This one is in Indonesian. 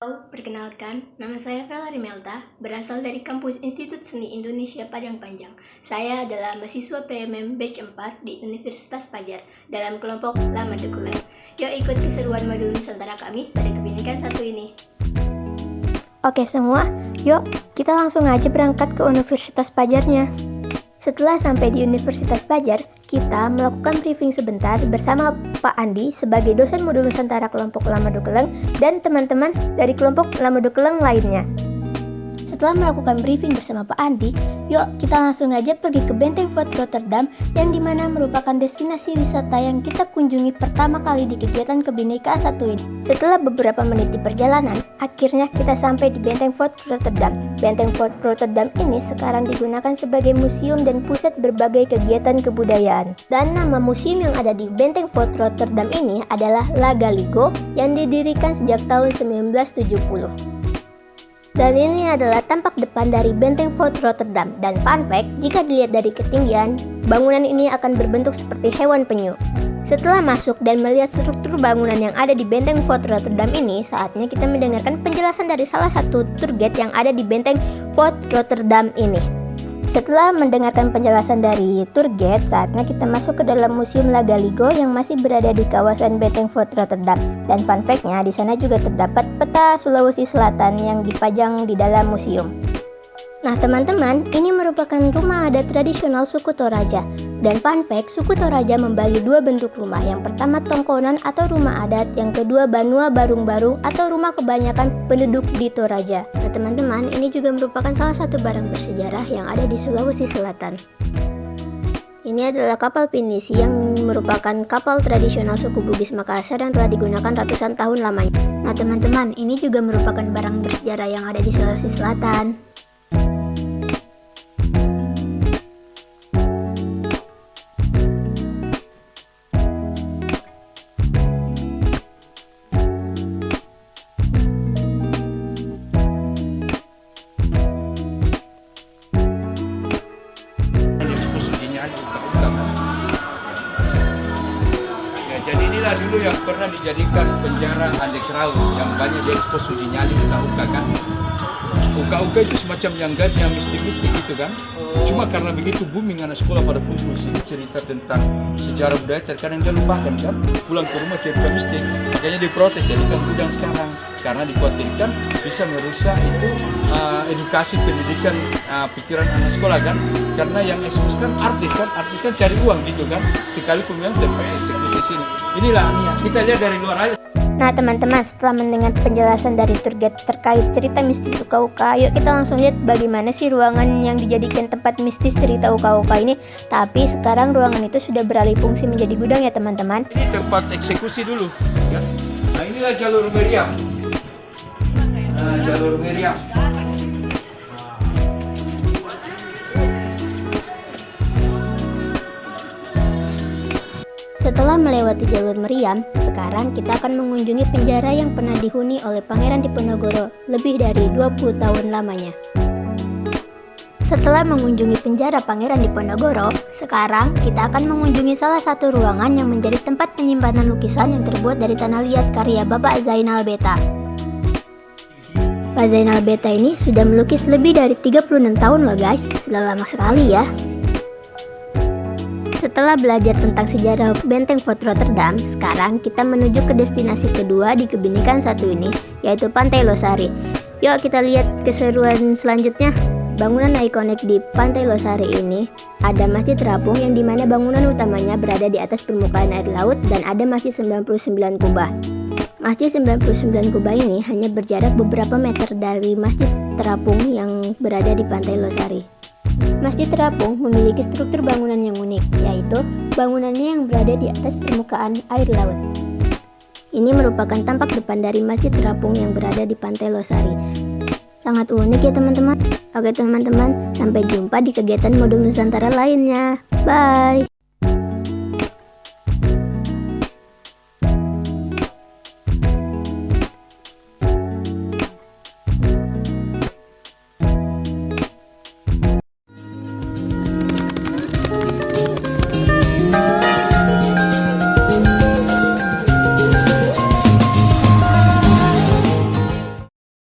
Halo, perkenalkan, nama saya Vela Rimelta, berasal dari kampus Institut Seni Indonesia Padang Panjang. Saya adalah mahasiswa PMM Batch 4 di Universitas Padjar dalam kelompok Lama Dekulen. Yuk ikut keseruan modul Nusantara kami pada Kebinekaan 1 ini. Oke semua, yuk kita langsung aja berangkat ke Universitas Padjarnya. Setelah sampai di Universitas Padjar, kita melakukan briefing sebentar bersama Pak Andi sebagai dosen modul Nusantara kelompok Lama Dekeleng dan teman-teman dari kelompok Lama Dekeleng lainnya. Setelah melakukan briefing bersama Pak Andi, yuk kita langsung aja pergi ke Benteng Fort Rotterdam yang dimana merupakan destinasi wisata yang kita kunjungi pertama kali di kegiatan Kebinekaan 1 ini. Setelah beberapa menit di perjalanan, akhirnya kita sampai di Benteng Fort Rotterdam. Benteng Fort Rotterdam ini sekarang digunakan sebagai museum dan pusat berbagai kegiatan kebudayaan. Dan nama museum yang ada di Benteng Fort Rotterdam ini adalah Lagaligo yang didirikan sejak tahun 1970. Dan ini adalah tampak depan dari Benteng Fort Rotterdam. Dan fun fact, jika dilihat dari ketinggian, bangunan ini akan berbentuk seperti hewan penyu. Setelah masuk dan melihat struktur bangunan yang ada di Benteng Fort Rotterdam ini, saatnya kita mendengarkan penjelasan dari salah satu tour guide yang ada di Benteng Fort Rotterdam ini. Setelah mendengarkan penjelasan dari tour guide, saatnya kita masuk ke dalam Museum Lagaligo yang masih berada di kawasan Benteng Fort Rotterdam. Dan fun fact-nya, di sana juga terdapat peta Sulawesi Selatan yang dipajang di dalam museum. Nah teman-teman, ini merupakan rumah adat tradisional suku Toraja. Dan fun fact, suku Toraja membagi dua bentuk rumah. Yang pertama tongkonan atau rumah adat, yang kedua banua barung-barung atau rumah kebanyakan penduduk di Toraja. Nah teman-teman, ini juga merupakan salah satu barang bersejarah yang ada di Sulawesi Selatan. Ini adalah kapal pinisi yang merupakan kapal tradisional suku Bugis Makassar yang telah digunakan ratusan tahun lamanya. Nah teman-teman, ini juga merupakan barang bersejarah yang ada di Sulawesi Selatan. Jadi inilah dulu yang pernah dijadikan penjara underground yang banyak diekspos uji nyali uka-uka kan. Uka-uka itu semacam yang gadnya mistik-mistik gitu kan. Cuma karena begitu booming anak sekolah pada kumpul sini cerita tentang sejarah budaya, terkadang dia lupakan kan. Pulang ke rumah cerita mistik. Makanya diprotes jadikan gudang sekarang karena dikhawatirkan bisa merusak itu edukasi pendidikan pikiran anak sekolah kan. Karena yang ekspos kan artis kan cari uang gitu kan. Sekalipun memang tempat eksekusi sini. Inilah kita lihat dari luar aja. Nah teman-teman, setelah mendengar penjelasan dari tour guide terkait cerita mistis uka-uka, yuk kita langsung lihat bagaimana sih ruangan yang dijadikan tempat mistis cerita uka-uka ini. Tapi sekarang ruangan itu sudah beralih fungsi menjadi gudang ya teman-teman. Ini tempat eksekusi dulu ya. Nah inilah jalur meriam. Jalur meriam. Setelah melewati jalur meriam, sekarang kita akan mengunjungi penjara yang pernah dihuni oleh Pangeran Diponegoro lebih dari 20 tahun lamanya. Setelah mengunjungi penjara Pangeran Diponegoro, sekarang kita akan mengunjungi salah satu ruangan yang menjadi tempat penyimpanan lukisan yang terbuat dari tanah liat karya Bapak Zainal Beta. Pak Zainal Beta ini sudah melukis lebih dari 36 tahun loh guys, sudah lama sekali ya. Setelah belajar tentang sejarah Benteng Fort Rotterdam, sekarang kita menuju ke destinasi kedua di Kebinekaan 1 ini, yaitu Pantai Losari. Yuk kita lihat keseruan selanjutnya. Bangunan ikonik di Pantai Losari ini ada Masjid Terapung yang dimana bangunan utamanya berada di atas permukaan air laut dan ada Masjid 99 Kubah. Masjid 99 Kubah ini hanya berjarak beberapa meter dari Masjid Terapung yang berada di Pantai Losari. Masjid Terapung memiliki struktur bangunan yang unik, yaitu bangunannya yang berada di atas permukaan air laut. Ini merupakan tampak depan dari Masjid Terapung yang berada di Pantai Losari. Sangat unik ya teman-teman. Oke teman-teman, sampai jumpa di kegiatan modul Nusantara lainnya. Bye!